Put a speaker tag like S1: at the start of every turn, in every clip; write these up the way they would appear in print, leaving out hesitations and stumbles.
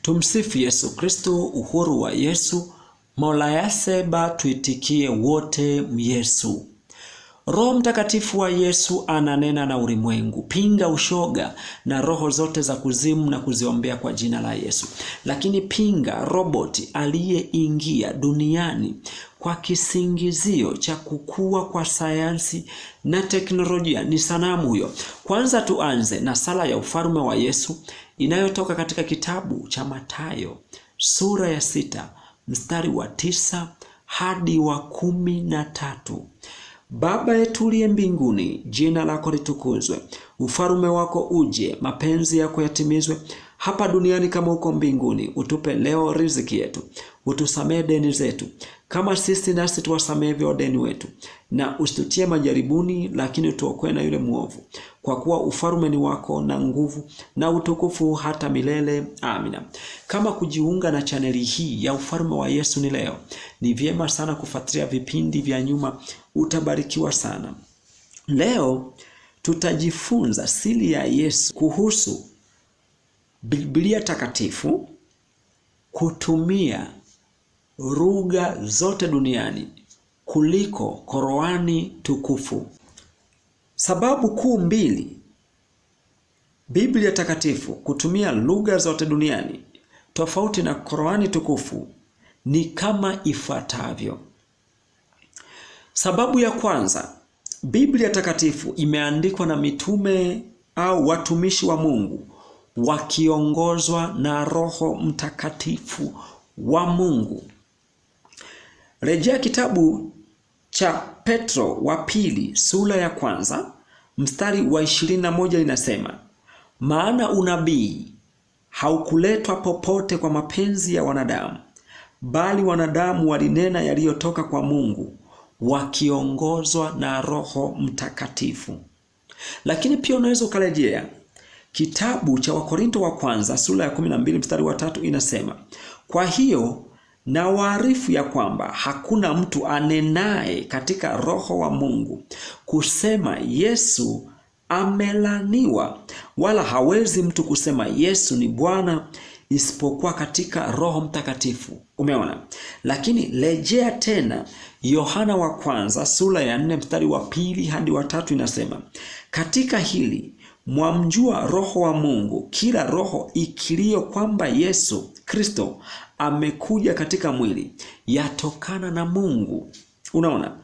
S1: Tumsifu Yesu Kristo. Uhuru wa Yesu. Mola yaseba tuitikie wote Yesu. Roho Mtakatifu wa Yesu ananena na ulimwengu. Pinga ushoga na roho zote za kuzimu na kuziombea kwa jina la Yesu. Lakini pinga roboti aliyeingia duniani kwa kisingizio cha kukua kwa sayansi na teknolojia. Ni sanamu huyo. Kwanza tuanze na sala ya ufalme wa Yesu inayotoka katika kitabu cha Mathayo sura ya 6 mstari wa 9 hadi wa 13. Baba yetu uliye mbinguni, jina lako litukuzwe. Ufalme wako uje, mapenzi yako yatimizwe hapa duniani kama huko mbinguni. Utupe leo riziki yetu. Utusamehe deni zetu kama sisi nasi tuwasamehe wadeni wetu, na usitutie majaribuni, lakini utuokoe na yule mwovu. Kwa kuwa ufalme ni wako na nguvu na utukufu hata milele. Amina. Kama kujiunga na chaneli hii ya ufalme wa Yesu ni leo, ni vyema sana kufuatilia vipindi vya nyuma, utabarikiwa sana. Leo tutajifunza siri ya Yesu kuhusu Biblia takatifu kutumia lugha zote duniani kuliko Qur'ani tukufu. Sababu kuu mbili Biblia takatifu kutumia lugha zote duniani tofauti na Qur'ani tukufu ni kama ifuatavyo. Sababu ya kwanza, Biblia takatifu imeandikwa na mitume au watumishi wa Mungu wakiongozwa na Roho Mtakatifu wa Mungu. Rejea kitabu cha Petro wa pili sura ya 1 mstari wa 21 inasema, maana unabii haukuletwa popote kwa mapenzi ya wanadamu, bali wanadamu walinena yaliyotoka kwa Mungu wakiongozwa na Roho Mtakatifu. Lakini pia unaweza ukarejea kitabu cha Wakorinto wa kwanza sura ya 12 mstari wa 3 inasema, kwa hiyo na waarifu ya kwamba hakuna mtu anenaye katika Roho wa Mungu kusema Yesu amelaniwa, wala hawezi mtu kusema Yesu ni Bwana isipokuwa katika Roho Mtakatifu. Umeona? Lakini rejea tena Yohana wa kwanza sura ya 4 mstari wa 2 hadi wa 3 inasema, katika hili mwamjua Roho wa Mungu, kila roho ikilio kwamba Yesu Kristo amekuja katika mwili yatokana na Mungu. Unaona?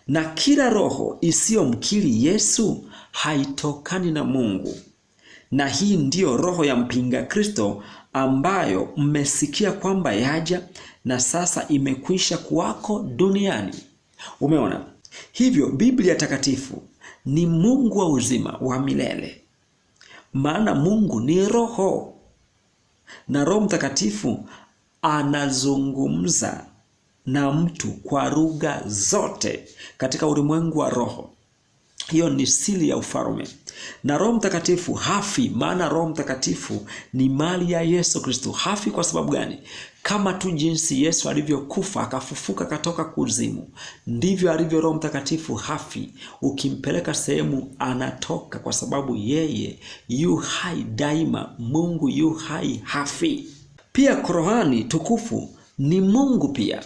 S1: Na kila roho isiyomkiri Yesu haitokani na Mungu. Na hii ndiyo roho ya mpinga Kristo ambayo mmesikia kwamba yaja na sasa imekwisha kuwako duniani. Umeona? Hivyo Biblia takatifu ni Mungu wa uzima wa milele. Maana Mungu ni roho. Na Roho Mtakatifu anazungumza na mtu kwa lugha zote katika ulimwengu wa roho. Hiyo ni siri ya ufalme. Na Roho Mtakatifu hafi, maana Roho Mtakatifu ni mali ya Yesu Kristo. Hafi kwa sababu gani? Kama tu jinsi Yesu alivyokufa akafufuka katoka kuzimu, ndivyo alivyo Roho Mtakatifu hafi. Ukimpeleka sehemu anatoka, kwa sababu yeye yu hai daima. Mungu yu hai, hafi. Pia Qur'ani tukufu ni Mungu pia,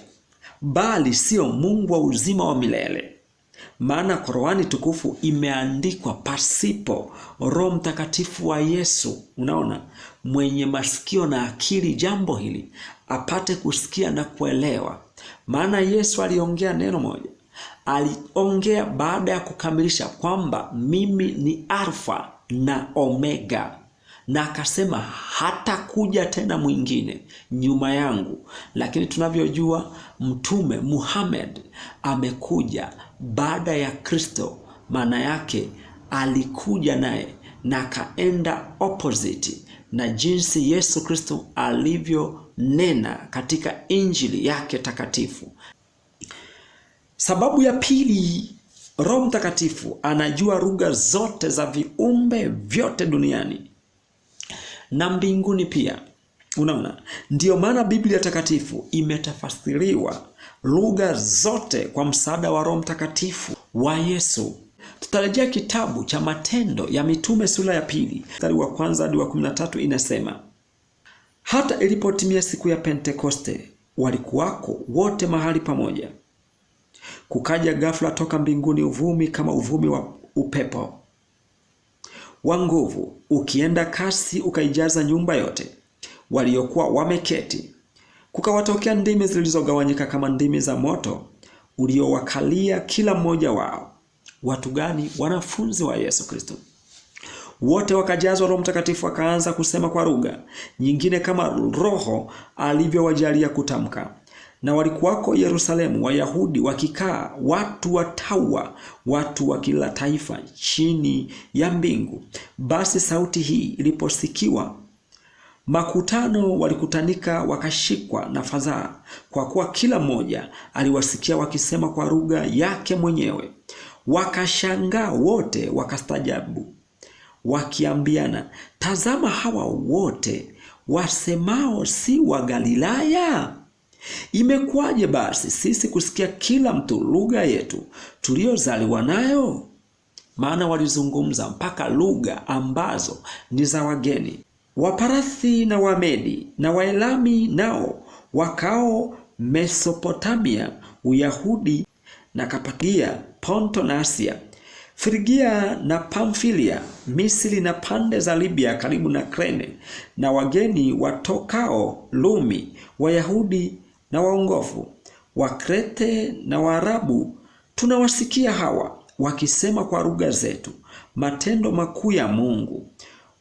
S1: bali sio Mungu wa uzima wa milele. Maana Qur'ani tukufu imeandikwa pasipo Roho Mtakatifu wa Yesu. Unaona? Mwenye masikio na akili jambo hili apate kusikia na kuelewa. Maana Yesu aliongea neno moja. Aliongea baada ya kukamilisha kwamba mimi ni Alfa na Omega, na akasema hata kuja tena mwingine nyuma yangu. Lakini tunavyojua Mtume Muhammad amekuja baada ya Kristo. Maana yake alikuja naye na kaenda opposite na jinsi Yesu Kristo alivyonena katika Injili yake takatifu. Sababu ya pili, Roho Mtakatifu anajua lugha zote za viumbe vyote duniani na mbinguni pia. Unaona? Ndiyo maana Biblia takatifu imetafasiriwa lugha zote kwa msaada wa Roho Mtakatifu wa Yesu. Tutarejea kitabu cha Matendo ya Mitume sura ya 2 mstari wa 1 hadi wa 13 inasema, Hata ilipotimia siku ya Pentekoste, walikuwako wote mahali pamoja. Kukaja ghafla toka mbinguni uvumi kama uvumi wa upepo wa nguvu, ukienda kasi, ukaijaza nyumba yote waliokuwa wameketi. Kukawatokea ndimi zilizogawanyika kama ndimi za moto uliowakalia kila mmoja wao. Watu gani? Wanafunzi wa Yesu Kristo. Wote wakajazwa Roho Mtakatifu, wakaanza kusema kwa lugha nyingine kama Roho alivyowajalia kutamka. Na walikuwako Yerusalemu Wayahudi wakikaa, watu watawa, watu wa kila taifa chini ya mbingu. Basi sauti hii iliposikiwa, makutano walikutanika, wakashikwa na fadhaa, kwa kuwa kila mmoja aliwasikia wakisema kwa lugha yake mwenyewe. Wakashangaa wote, wakastajabu, wakiambiana, tazama, hawa wote wasemao si wa Galilaya? Imekuwaje basi sisi kusikia kila mtu lugha yetu tuliozaliwa nayo? Maana walizungumza mpaka lugha ambazo ni za wageni. Waparathi na Wamedi na Waelami nao wakao Mesopotamia, Uyahudi na Kapadia, Ponto na Asia, Frigia na Pamfilia, Misri na pande za Libya karibu na Krene, na wageni watokao Lumi, Wayahudi na waongofu, Wakrete na Waarabu, tunawasikia hawa wakisema kwa lugha zetu matendo makuu ya Mungu.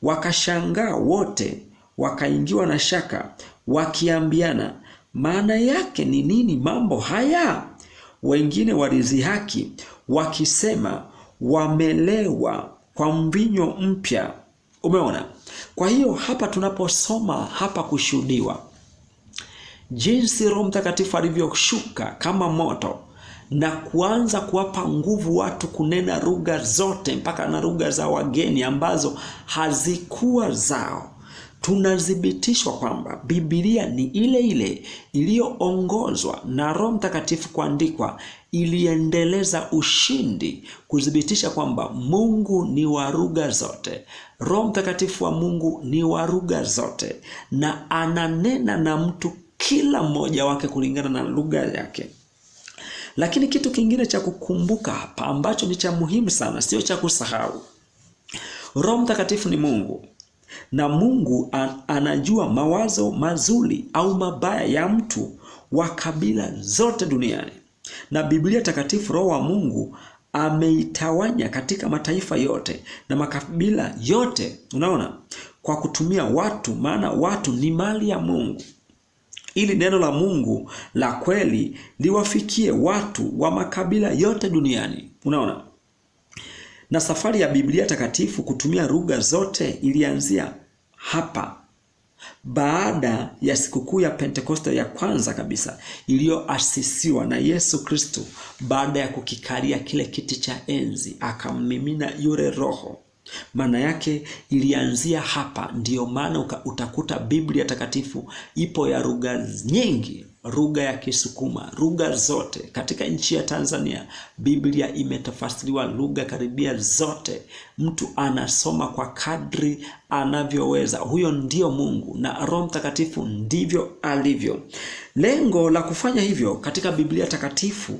S1: Wakashangaa wote, wakaingiwa na shaka, wakiambiana, maana yake ni nini mambo haya? Wengine walizihaki wakisema, wamelewa kwa mvinyo mpya. Umeona? Kwa hiyo hapa tunaposoma hapa kushuhudiwa jinsi Roho Mtakatifu alivyoshuka kama moto na kuanza kuwapa nguvu watu kunena lugha zote, mpaka na lugha za wageni ambazo hazikuwa zao, tunathibitishwa kwamba Biblia ni ile ile iliyoongozwa na Roho Mtakatifu kuandikwa, iliendeleza ushindi kuthibitisha kwamba Mungu ni wa lugha zote. Roho Mtakatifu wa Mungu ni wa lugha zote, na ananena na mtu kila mmoja wake kulingana na lugha yake. Lakini kitu kingine cha kukumbuka hapa ambacho ni cha muhimu sana, sio cha kusahau, Roho Mtakatifu ni Mungu, na Mungu anajua mawazo mazuri au mabaya ya mtu wa kabila zote duniani. Na Biblia takatifu, Roho wa Mungu ameitawanya katika mataifa yote na makabila yote, unaona, kwa kutumia watu, maana watu ni mali ya Mungu, ili neno la Mungu la kweli liwafikie watu wa makabila yote duniani. Unaona? Na safari ya Biblia takatifu kutumia lugha zote ilianzia hapa baada ya sikukuu ya Pentekoste ya kwanza kabisa iliyoasisiwa na Yesu Kristo, baada ya kukikalia kile kiti cha enzi akammimina yule Roho. Maana yake ilianzia hapa. Ndiyo maana utakuta Biblia takatifu ipo ya lugha nyingi, lugha ya Kisukuma, lugha zote. Katika nchi ya Tanzania Biblia imetafsiriwa lugha karibia zote. Mtu anasoma kwa kadri anavyoweza. Huyo ndio Mungu, na Roho Mtakatifu ndivyo alivyo. Lengo la kufanya hivyo katika Biblia takatifu,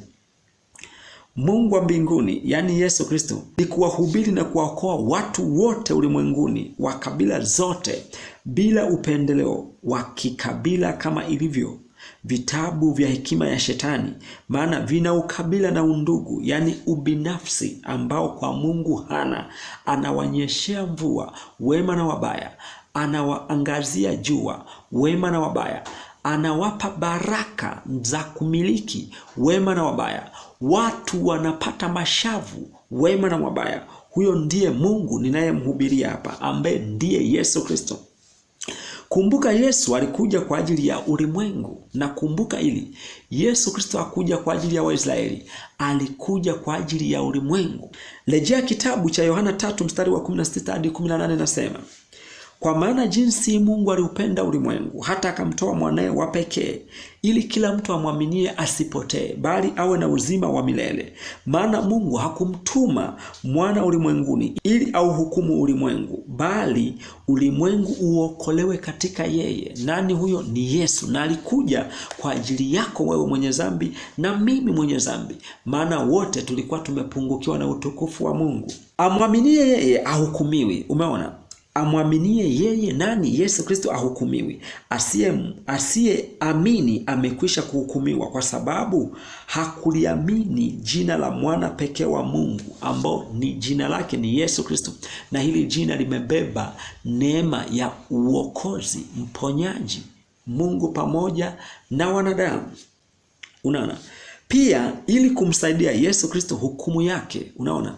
S1: Mungu wa mbinguni, yani Yesu Kristo, ni kuwahubiri na kuwaokoa watu wote ulimwenguni wa kabila zote bila upendeleo wa kikabila, kama ilivyo vitabu vya hekima ya Shetani, maana vina ukabila na undugu, yani ubinafsi ambao kwa Mungu hana. Anawanyeshea mvua wema na wabaya, anawaangazia jua wema na wabaya, anawapa baraka za kumiliki wema na wabaya. Watu wanapata mashavu wema na wabaya. Huyo ndiye Mungu ninayemhubiria hapa, ambaye ndiye Yesu Kristo. Kumbuka, Yesu alikuja kwa ajili ya ulimwengu, na kumbuka ili Yesu Kristo hakuja kwa ajili ya Waisraeli, alikuja kwa ajili ya ulimwengu. Rejea kitabu cha Yohana 3 mstari wa 16 hadi 18, nasema, Kwa maana jinsi Mungu aliupenda ulimwengu hata akamtoa mwanae wa pekee, ili kila mtu amwaminie asipotee, bali awe na uzima wa milele. Maana Mungu hakumtuma mwana ulimwenguni ili auhukumu ulimwengu, bali ulimwengu uokolewe katika yeye. Nani huyo? Ni Yesu, na alikuja kwa ajili yako wewe mwenye dhambi na mimi mwenye dhambi, maana wote tulikuwa tumepungukiwa na utukufu wa Mungu. Amwaminie yeye ahukumiwi. Umeona? Amwaminie yeye nani? Yesu Kristo ahukumiwi. Asiyeamini amekwisha kuhukumiwa, kwa sababu hakuliamini jina la mwana pekee wa Mungu, ambao ni jina lake ni Yesu Kristo, na hili jina limebeba neema ya uokozi, mponyaji, Mungu pamoja na wanadamu. Unaona? Pia ili kumsaidia Yesu Kristo hukumu yake. Unaona?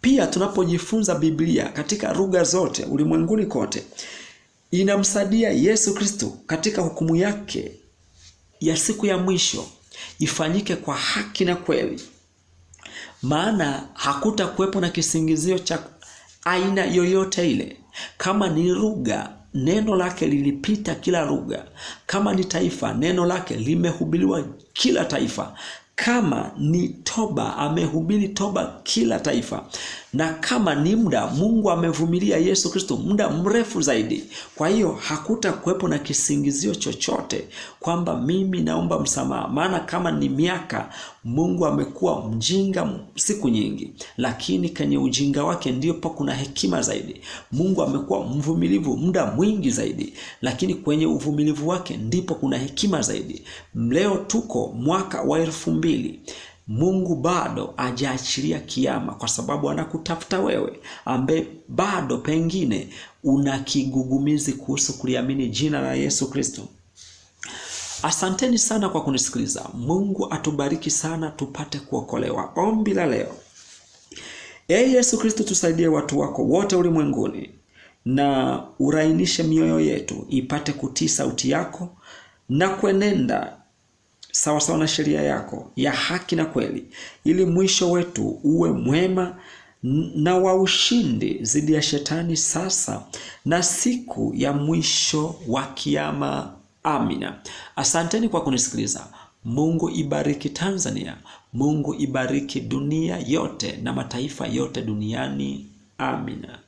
S1: Pia tunapojifunza Biblia katika lugha zote ulimwenguni kote, inamsaidia Yesu Kristo katika hukumu yake ya siku ya mwisho ifanyike kwa haki na kweli. Maana hakutakuwepo na kisingizio cha aina yoyote ile. Kama ni lugha, neno lake lilipita kila lugha. Kama ni taifa, neno lake limehubiriwa kila taifa. Kama ni toba, amehubiri toba kila taifa. Na kama ni muda, Mungu amevumilia Yesu Kristo muda mrefu zaidi. Kwa hiyo hakutakuwepo na kisingizio chochote kwamba mimi naomba msamaha. Maana kama ni miaka, Mungu amekuwa mjinga siku nyingi, lakini kwenye ujinga wake ndipo kuna hekima zaidi. Mungu amekuwa mvumilivu muda mwingi zaidi, lakini kwenye uvumilivu wake ndipo kuna hekima zaidi. Leo tuko mwaka wa 2000. Mungu bado hajaachilia kiyama, kwa sababu anakutafuta wewe ambaye bado pengine una kigugumizi kuhusu kuliamini jina la Yesu Kristo. Asanteni sana kwa kunisikiliza. Mungu atubariki sana tupate kuokolewa. Ombi la leo: Yesu Kristo, tusaidie watu wako wote ulimwenguni, na urainishe mioyo yetu ipate kutii sauti yako na kuenenda sawa sawa na sheria yako ya haki na kweli, ili mwisho wetu uwe mwema na wa ushindi dhidi ya shetani sasa na siku ya mwisho wa kiyama. Amina. Asanteni kwa kunisikiliza. Mungu ibariki Tanzania. Mungu ibariki dunia yote na mataifa yote duniani. Amina.